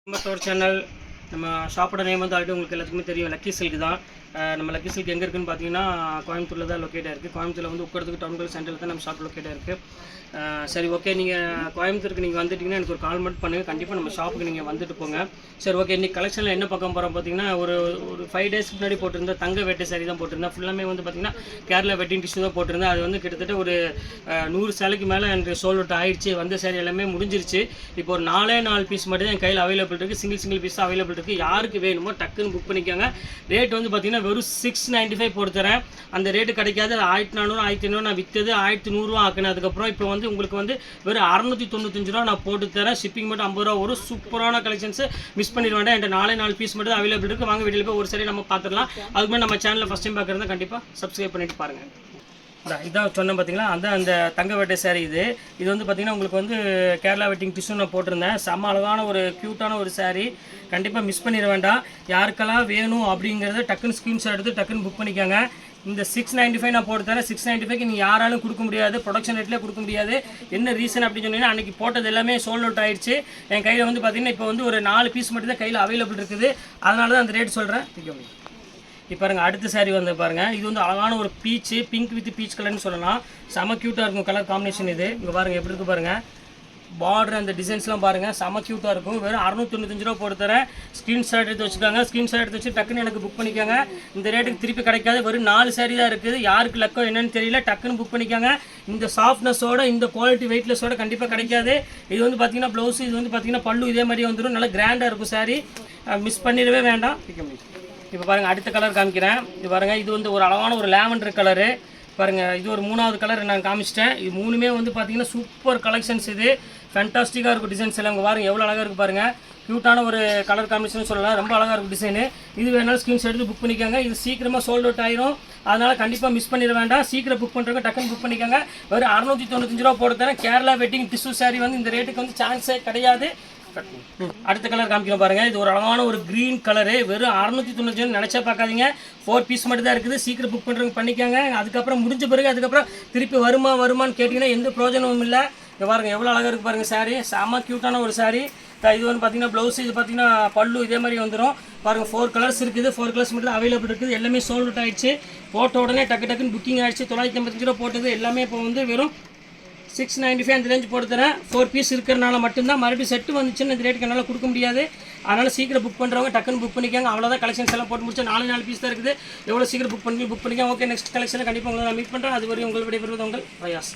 நம்ம சேனல் நம்ம ஷாப்போட நேம் வந்து ஆல்ரெடி உங்களுக்கு எல்லாத்துக்குமே தெரியும், லக்கி சில்க் தான். நம்ம லக்கி சில்க் எங்கே இருக்குன்னு பார்த்தீங்கன்னா கோயம்புத்தூரில் தான் லொக்கேட்டாக இருக்குது. கோயம்புத்தூரில் வந்து உட்காரத்துக்கு டவுன் சென்டரில் தான் நம்ம ஷாப் லொக்கேட்டாக இருக்குது. சரி, ஓகே, நீங்கள் கோயம்புத்தூருக்கு நீங்கள் வந்துட்டிங்கன்னா எனக்கு ஒரு கால் மட்டும் பண்ணுங்கள். கண்டிப்பாக நம்ம ஷாப்புக்கு நீங்கள் வந்துட்டு போங்க. சரி, ஓகே, இன்றைக்கி கலெக்ஷனில் என்ன பார்க்க போகிறோம் பார்த்தீங்கன்னா, ஒரு 5 டேஸ்க்கு முன்னாடி போட்டிருந்த தங்க வேட்டை சாரி தான் போட்டிருந்தேன். ஃபுல்லாமே வந்து பார்த்திங்கன்னா கேரளா வெட்டிங் டிஷ்யூ தான் போட்டிருந்தேன். அது வந்து கிட்டத்தட்ட ஒரு 100 சேலைக்கு மேலே எனக்கு சோல்ட் அவுட் ஆகிடுச்சு. வந்த சாரி எல்லாமே முடிஞ்சிருச்சு. இப்போ ஒரு 4 பீஸ் மட்டும் தான் என் கையில் அவைலபிள் இருக்குது. சிங்கிள் பீஸ் அவைலபிள் இருக்குது. யாருக்கு வேணுமோ டக்குன்னு புக் பண்ணிக்கோங்க. ரேட் வந்து பார்த்திங்கன்னா வெறும் 695 போட்டு தரேன். அந்த ரேட்டு கிடைக்காது. 1400 1500 நான் விற்றது 1100 ஆக்கினேன். அதுக்கப்புறம் இப்போ வந்து உங்களுக்கு வந்து வெறும் 695 ரூபா நான் போட்டு தரேன். ஷிப்பிங் மட்டும் 50 ரூபா வரும். சூப்பரான கலெக்ஷன்ஸ் மிஸ் பண்ணிட வேண்டாம். என்கிட்ட 4 பீஸ் மட்டும் அவைலபிள் இருக்குது. வாங்க வீடியோவில் போய் ஒரு சரி நம்ம பார்த்துடலாம். அதுக்கு முன்னாடி நம்ம சேனலில் ஃபஸ்ட் டைம் பார்க்குறதா கண்டிப்பாக சப்ஸ்கிரைப் பண்ணிட்டு பாருங்கள். இதான் சொன்னேன் பார்த்தீங்களா, அந்த தங்க வேட்டை சாரி. இது வந்து பார்த்திங்கன்னா உங்களுக்கு வந்து கேரளா வெட்டிங் டிஷ்யூ நான் போட்டிருந்தேன். செம்ம அழகான ஒரு க்யூட்டான ஒரு சாரி. கண்டிப்பாக மிஸ் பண்ணிட வேண்டாம். யாருக்கெல்லாம் வேணும் அப்படிங்கிறத டக்குன்னு ஸ்க்ரீன்ஷாட் எடுத்து டக்குன்னு புக் பண்ணிக்கோங்க. இந்த 695 நான் போட்டு தரேன். 695க்கு நீங்கள் யாராலும் கொடுக்க முடியாது, ப்ரொடக்ஷன் ரேட்லேயே கொடுக்க முடியாது. என்ன ரீசன் அப்படின்னு சொன்னீங்கன்னா, அன்றைக்கி போட்டது எல்லாமே சோல்ட் அவுட் ஆகிடுச்சு. என் கையில் வந்து பார்த்திங்கன்னா இப்போ வந்து ஒரு 4 பீஸ் மட்டும் தான் கையில் அவைலபிள் இருக்குது. அதனால தான் அந்த ரேட் சொல்கிறேன். இப்போ பாருங்கள், அடுத்த சாரீ வந்து பாருங்கள். இது வந்து அழகான ஒரு பிங்க் வித் பீச் கலர்னு சொல்லலாம். செம க்யூட்டாக இருக்கும் கலர் காம்பினேஷன். இது இங்கே பாருங்கள் எப்படி இருக்குது பாருங்கள். பார்டர் அந்த டிசைன்ஸ்லாம் பாருங்கள், செம க்யூட்டாக இருக்கும். வெறும் 695 ரூபா போட்டு தரேன். ஸ்க்ரீன்ஷாட் எடுத்து வச்சுக்காங்க. ஸ்க்ரீன்ஷாட் எடுத்து வச்சு டக்குன்னு எனக்கு புக் பண்ணிக்கோங்க. இந்த ரேட்டுக்கு திருப்பி கிடைக்காது. வெறும் 4 சாரீ தான் இருக்குது. யாருக்கு லக்கோ என்னன்னு தெரியல, டக்குன்னு புக் பண்ணிக்கோங்க. இந்த சாஃப்ட்னஸோட இந்த குவாலிட்டி வெயிட்லெஸோட கண்டிப்பாக கிடைக்காது. இது வந்து பார்த்திங்கன்னா ப்ளவுஸ், இது வந்து பார்த்திங்கன்னா பல்லு இதே மாதிரி வந்துடும். நல்லா கிராண்டாக இருக்கும் சாரீ. மிஸ் பண்ணிடவே வேண்டாம். இப்போ பாருங்கள், அடுத்த கலர் காமிக்கிறேன். இது பாருங்கள், இது வந்து ஒரு அழகான ஒரு லாவெண்டர் கலரு. பாருங்கள், இது ஒரு 3வது கலர் நான் காமிச்சிட்டேன். இது 3மே வந்து பார்த்திங்கன்னா சூப்பர் கலெக்ஷன்ஸ். இது ஃபேண்டாஸ்டிக்காக இருக்கும். டிசைன்ஸ் எல்லாம் பாருங்கள் எவ்வளோ அழகாக இருக்குது பாருங்கள். க்யூட்டான ஒரு கலர் காம்பினேஷன் சொல்லலாம். ரொம்ப அழகாக இருக்கும் டிசைனு. இது வேணாலும் ஸ்க்ரீன்ஷாட் எடுத்து புக் பண்ணிக்கோங்க. இது சீக்கிரமாக சோல்ட் அவுட் ஆயிரும். அதனால் கண்டிப்பாக மிஸ் பண்ணிட வேண்டாம். சீக்கிரம் புக் பண்ணுறவங்க டக்குன்னு புக் பண்ணிக்கோங்க. வெறும் 695 ரூபா போட்டு தரேன். கேரளா வெட்டிங் டிஷ்யூ சாரி வந்து இந்த ரேட்டுக்கு வந்து சான்ஸே கிடையாது. அடுத்த கலர் காமிக்கிறோம் பாருங்க. இது ஒரு அழகான ஒரு கிரீன் கலரு. வெறும் 695 நினைச்சா பார்க்காதீங்க. 4 பீஸ் மட்டும் தான் இருக்குது. சீக்கிரம் புக் பண்ணுறவங்க பண்ணிக்கோங்க. அதுக்கப்புறம் முடிஞ்ச பிறகு அதுக்கப்புறம் திருப்பி வருமானு கேட்டிங்கன்னா எந்த பிரயோஜனமும் இல்லை. இங்கே பாருங்கள் எவ்வளோ அழகாக இருக்குது பாருங்கள் சாரீ. செம்ம க்யூட்டான ஒரு சாரீ. இது வந்து பார்த்திங்கன்னா ப்ளவுஸ், இது பார்த்திங்கன்னா பல்லு இதே மாதிரி வந்துடும். பாருங்கள் 4 கலர்ஸ் இருக்குது. 4 கலர்ஸ் மட்டும் அவைலபிள் இருக்குது. எல்லாமே சோல்ட் அவுட் ஆகிடுச்சு. போட்ட உடனே டக்குன்னு புக்கிங் ஆகிடுச்சு. 985 ரூபா போட்டது எல்லாமே இப்போ வந்து வெறும் 695 அந்த ரேஞ்ச் போட்டு தரேன். 4 பீஸ் இருக்கிறனால மட்டும்தான். மறுபடியும் செட்டு வந்துச்சுன்னு இந்த ரேட்டுக்கு என்னால் கொடுக்க முடியாது. அதனால் சீக்கிரம் புக் பண்ணுறவங்க டக்குன்னு புக் பண்ணிக்காங்க. அவ்வளோதான். கலெக்ஷன்ஸ் எல்லாம் போட்டு முடிச்சு 4 பீஸ் தான் இருக்குது. எவ்வளோ சீக்கிரம் புக் பண்ணிக்காங்க. ஓகே, நெக்ஸ்ட் கலெக்ஷனில் கண்டிப்பாக உங்களை நான் மீட் பண்ணுறேன். அது வரையும் உங்கள் விடைபெறுவது உங்கள் பிரயாஸ்.